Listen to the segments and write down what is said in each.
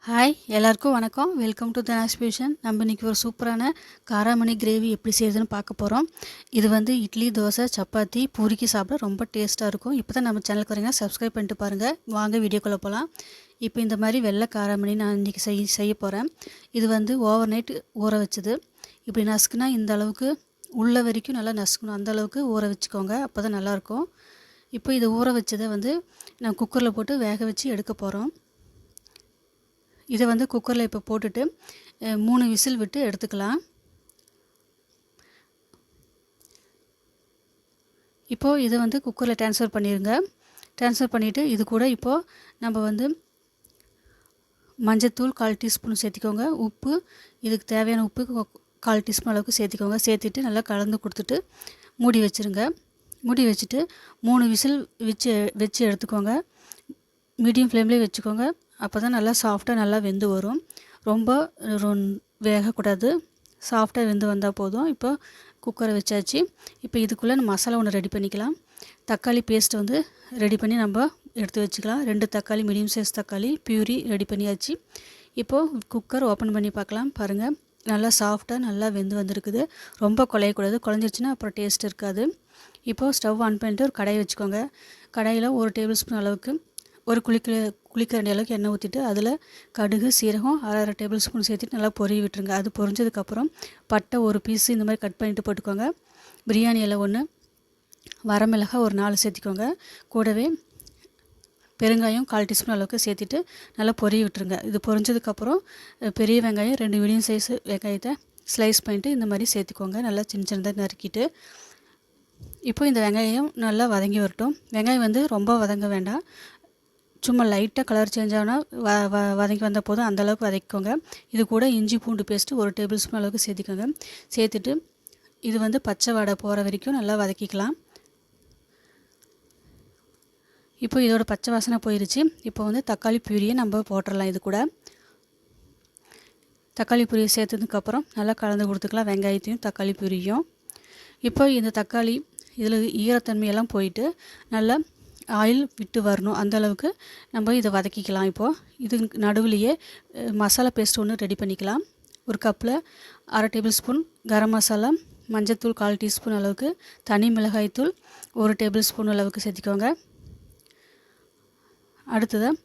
Hi எல்லாருக்கும் வணக்கம். Welcome to Dhana's fusion. நம்ம இன்றைக்கி ஒரு சூப்பரான காராமணி கிரேவி எப்படி செய்யுதுன்னு பார்க்க போகிறோம். இது வந்து இட்லி, தோசை, சப்பாத்தி, பூரிக்கு சாப்பிட ரொம்ப டேஸ்ட்டாக இருக்கும். இப்போ தான் நம்ம சேனலுக்கு வரீங்கன்னா சப்ஸ்கிரைப் பண்ணிட்டு பாருங்கள். வாங்க வீடியோக்குள்ளே போகலாம். இப்போ இந்த மாதிரி வெள்ளை காராமணி நான் இன்றைக்கி செய்ய போகிறேன். இது வந்து ஓவர் நைட் ஊற வச்சது. இப்படி நசுக்குனா இந்த அளவுக்கு உள்ள வரைக்கும் நல்லா நசுக்கணும். அந்த அளவுக்கு ஊற வச்சுக்கோங்க, அப்போ தான் நல்லாயிருக்கும். இப்போ இதை ஊற வச்சதை வந்து நான் குக்கரில் போட்டு வேக வச்சு எடுக்க போகிறோம். இதை வந்து குக்கரில் இப்போ போட்டுட்டு 3 விசில் விட்டு எடுத்துக்கலாம். இப்போது இதை வந்து குக்கரில் ட்ரான்ஸ்ஃபர் பண்ணிடுங்க. ட்ரான்ஸ்ஃபர் பண்ணிவிட்டு இது கூட இப்போது நம்ம வந்து மஞ்சத்தூள் 1/4 டீஸ்பூன் சேர்த்திக்கோங்க. உப்பு, இதுக்கு தேவையான உப்பு 1/4 டீஸ்பூன் அளவுக்கு சேர்த்திக்கோங்க. சேர்த்துட்டு நல்லா கலந்து கொடுத்துட்டு மூடி வச்சுருங்க. மூடி வச்சுட்டு 3 விசில் வச்சு எடுத்துக்கோங்க. மீடியம் ஃப்ளேம்லேயே வச்சுக்கோங்க. அப்போ தான் நல்லா சாஃப்டாக நல்லா வெந்து வரும். ரொம்ப வேகக்கூடாது, சாஃப்டாக வெந்து வந்தால் போதும். இப்போ குக்கரை வச்சாச்சு. இப்போ இதுக்குள்ளே நம்ம மசாலா ஒன்று ரெடி பண்ணிக்கலாம். தக்காளி பேஸ்ட் வந்து ரெடி பண்ணி நம்ம எடுத்து வச்சுக்கலாம். 2 தக்காளி, மீடியம் சைஸ் தக்காளி பியூரி ரெடி பண்ணியாச்சு. இப்போது குக்கர் ஓப்பன் பண்ணி பார்க்கலாம். பாருங்கள், நல்லா சாஃப்டாக நல்லா வெந்து வந்திருக்குது. ரொம்ப குழையக்கூடாது, குழஞ்சிருச்சுன்னா அப்புறம் டேஸ்ட் இருக்காது. இப்போது ஸ்டவ் ஆன் பண்ணிட்டு ஒரு கடாயை வச்சுக்கோங்க. கடாயில் 1 டேபிள் ஸ்பூன் அளவுக்கு, ஒரு குளிக்கரண்டி அளவுக்கு எண்ணெய் ஊற்றிட்டு அதில் கடுகு, சீரகம் 1/2 டேபிள் ஸ்பூன் சேர்த்துட்டு நல்லா பொரிய விட்டுருங்க. அது பொரிஞ்சதுக்கப்புறம் பட்டை ஒரு பீஸு இந்த மாதிரி கட் பண்ணிவிட்டு போட்டுக்கோங்க. பிரியாணி இலை 1, வரமிளகாய் ஒரு 4 சேர்த்திக்கோங்க. கூடவே பெருங்காயம் 1/4 டீஸ்பூன் அளவுக்கு சேர்த்துட்டு நல்லா பொரிய விட்டுருங்க. இது பொரிஞ்சதுக்கப்புறம் பெரிய வெங்காயம் 2 மீடியம் சைஸ் வெங்காயத்தை ஸ்லைஸ் பண்ணிட்டு இந்த மாதிரி சேர்த்துக்கோங்க. நல்லா சின்னதாக நறுக்கிட்டு இப்போ இந்த வெங்காயம் நல்லா வதங்கி வரட்டும். வெங்காயம் வந்து ரொம்ப வதங்க வேண்டாம், சும்மா லைட்டாக கலர் சேஞ்ச் ஆனால் வதங்கி வந்த போதும் அந்தளவுக்கு வதக்கிக்கோங்க. இது கூட இஞ்சி பூண்டு பேஸ்ட்டு 1 டேபிள் ஸ்பூன் அளவுக்கு சேர்த்திக்கோங்க. சேர்த்துட்டு இது வந்து பச்சை வாடை போகிற வரைக்கும் நல்லா வதக்கிக்கலாம். இப்போ இதோட பச்சை வாசனை போயிடுச்சு. இப்போ வந்து தக்காளி பியூரியை நம்ம போட்டுடலாம். இது கூட தக்காளி பியூரியை சேர்த்ததுக்கப்புறம் நல்லா கலந்து கொடுத்துக்கலாம், வெங்காயத்தையும் தக்காளி பியூரியும். இப்போ இந்த தக்காளி இதில் ஈரத்தன்மையெல்லாம் போயிட்டு நல்லா ஆயில் விட்டு வரணும். அந்தளவுக்கு நம்ம இதை வதக்கிக்கலாம். இப்போது இது நடுவுலையே மசாலா பேஸ்ட் ஒன்று ரெடி பண்ணிக்கலாம். ஒரு கப்பில் 1/2 டேபிள் ஸ்பூன் கரம் மசாலா, மஞ்சத்தூள் 1/4 டீஸ்பூன் அளவுக்கு, தனி மிளகாய்த்தூள் 1 டேபிள் ஸ்பூன் அளவுக்கு சேர்த்திக்கோங்க. அடுத்ததாக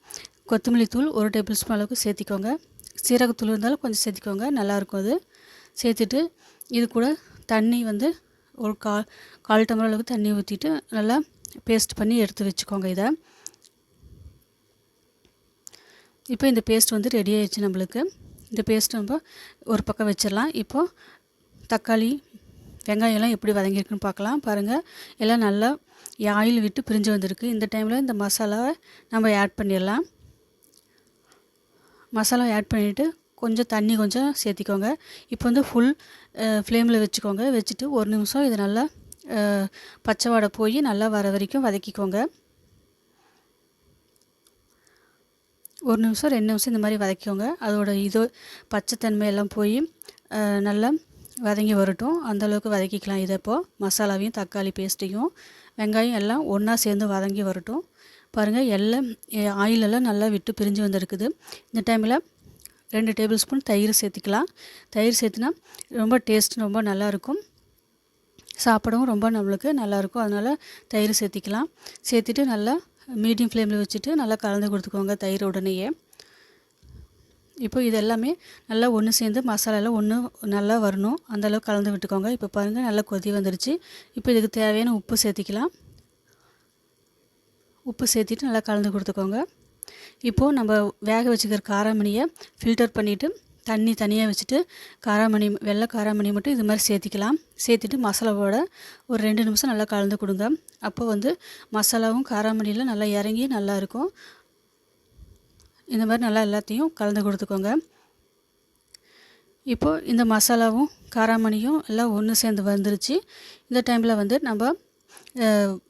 கொத்தமல்லி தூள் 1 டேபிள் ஸ்பூன் அளவுக்கு சேர்த்திக்கோங்க. சீரகத்தூள் இருந்தாலும் கொஞ்சம் சேர்த்திக்கோங்க, நல்லாயிருக்கும் அது. சேர்த்துட்டு இது கூட தண்ணி வந்து ஒரு கால் டம்ளர் அளவுக்கு தண்ணி ஊற்றிட்டு நல்லா பேஸ்ட் பண்ணி எடுத்து வச்சுக்கோங்க. இதை இப்போ இந்த பேஸ்ட் வந்து ரெடி ஆயிடுச்சு நம்மளுக்கு. இந்த பேஸ்ட் நம்ம ஒரு பக்கம் வச்சிடலாம். இப்போது தக்காளி, வெங்காயம் எல்லாம் எப்படி வதங்கியிருக்குன்னு பார்க்கலாம். பாருங்கள், எல்லாம் நல்லா ஆயில் விட்டு பிரிஞ்சு வந்திருக்கு. இந்த டைமில் இந்த மசாலாவை நம்ம ஆட் பண்ணிடலாம். மசாலா ஆட் பண்ணிவிட்டு கொஞ்சம் தண்ணி கொஞ்சம் சேர்த்திக்கோங்க. இப்போ வந்து ஃபுல் ஃப்ளேமில் வச்சுக்கோங்க. வச்சுட்டு 1 நிமிஷம் இது நல்லா பச்சை வாடை போய் நல்லா வர வரைக்கும் வதக்கிக்கோங்க. 1 நிமிஷம் 2 நிமிஷம் இந்த மாதிரி வதக்கிக்கோங்க. அதோட பச்சைத்தன்மை எல்லாம் போய் நல்லா வதங்கி வரட்டும். அந்தளவுக்கு வதக்கிக்கலாம். இதை இப்போது மசாலாவையும் தக்காளி பேஸ்ட்டையும் வெங்காயம் எல்லாம் ஒன்றா சேர்ந்து வதங்கி வரட்டும். பாருங்கள், எல்லாம் ஆயிலெல்லாம் நல்லா விட்டு பிரிஞ்சு வந்திருக்குது. இந்த டைமில் 2 டேபிள் ஸ்பூன் தயிர் சேர்த்திக்கலாம். தயிர் சேர்த்துனா ரொம்ப டேஸ்ட் ரொம்ப நல்லாயிருக்கும், சாப்பிடவும் ரொம்ப நம்மளுக்கு நல்லாயிருக்கும். அதனால் தயிர் சேர்த்திக்கலாம். சேர்த்துட்டு நல்லா மீடியம் ஃப்ளேமில் வச்சுட்டு நல்லா கலந்து கொடுத்துக்கோங்க தயிர் உடனேயே. இப்போ இது எல்லாமே நல்லா ஒன்று சேர்ந்து மசாலாலாம் ஒன்று நல்லா வரணும், அந்தளவுக்கு கலந்து விட்டுக்கோங்க. இப்போ பாருங்கள், நல்லா கொதி வந்துடுச்சு. இப்போ இதுக்கு தேவையான உப்பு சேர்த்திக்கலாம். உப்பு சேர்த்திட்டு நல்லா கலந்து கொடுத்துக்கோங்க. இப்போது நம்ம வேக வச்சுக்கிற காராமணியை ஃபில்டர் பண்ணிவிட்டு தண்ணி தனியாக வச்சுட்டு வெள்ளை காராமணி மட்டும் இது மாதிரி சேர்த்திக்கலாம். சேர்த்துட்டு மசாலாவோட ஒரு 2 நிமிஷம் நல்லா கலந்து கொடுங்க. அப்போ வந்து மசாலாவும் காராமணியில் நல்லா இறங்கி நல்லாயிருக்கும். இந்த மாதிரி நல்லா எல்லாத்தையும் கலந்து கொடுத்துக்கோங்க. இப்போது இந்த மசாலாவும் காராமணியும் எல்லாம் ஒன்று சேர்ந்து வந்துருச்சு. இந்த டைமில் வந்து நம்ம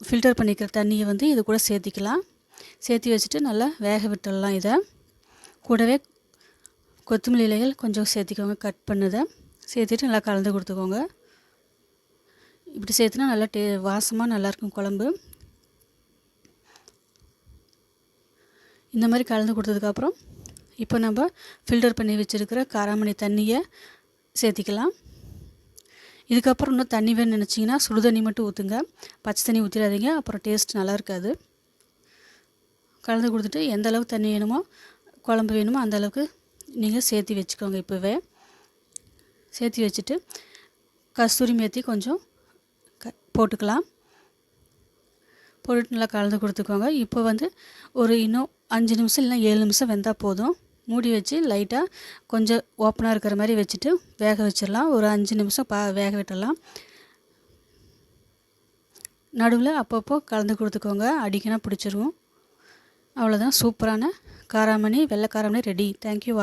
ஃபில்டர் பண்ணிக்கிற தண்ணியை வந்து இது கூட சேர்த்திக்கலாம். சேர்த்தி வச்சுட்டு நல்லா வேக விட்டுடலாம். இதை கூடவே கொத்தமல்லி இலைகள் கொஞ்சம் சேர்த்திக்கோங்க, கட் பண்ணதை சேர்த்துட்டு நல்லா கலந்து கொடுத்துக்கோங்க. இப்படி சேர்த்துனா நல்லா வாசமாக நல்லாயிருக்கும் குழம்பு. இந்த மாதிரி கலந்து கொடுத்ததுக்கப்புறம் இப்போ நம்ம ஃபில்டர் பண்ணி வச்சுருக்கிற காராமணி தண்ணியை சேர்த்திக்கலாம். இதுக்கப்புறம் இன்னும் தண்ணி வேணும்னு நினச்சிங்கன்னா சுடு தண்ணி மட்டும் ஊற்றுங்க, பச்சை தண்ணி ஊற்றிடாதீங்க, அப்புறம் டேஸ்ட் நல்லா இருக்காது. கலந்து கொடுத்துட்டு எந்த அளவுக்கு தண்ணி வேணுமோ குழம்பு வேணுமோ அந்த அளவுக்கு நீங்கள் சேர்த்து வச்சுக்கோங்க. இப்போவே சேர்த்து வச்சுட்டு கஸ்தூரி மேத்தி கொஞ்சம் போட்டுக்கலாம். போட்டு நல்லா கலந்து கொடுத்துக்கோங்க. இப்போ ஒரு இன்னும் 5 நிமிஷம் இல்லைனா 7 நிமிஷம் வெந்தால் போதும். மூடி வச்சு லைட்டாக கொஞ்சம் ஓப்பனாக இருக்கிற மாதிரி வச்சுட்டு வேக வச்சிடலாம். ஒரு 5 நிமிஷம் வேக விட்டுடலாம். நடுவில் அப்பப்போ கலந்து கொடுத்துக்கோங்க, அடிக்கினா பிடிச்சிரும். அவ்வளோதான், சூப்பரான காராமணி வெள்ளை காராமணி ரெடி. தேங்க்யூ.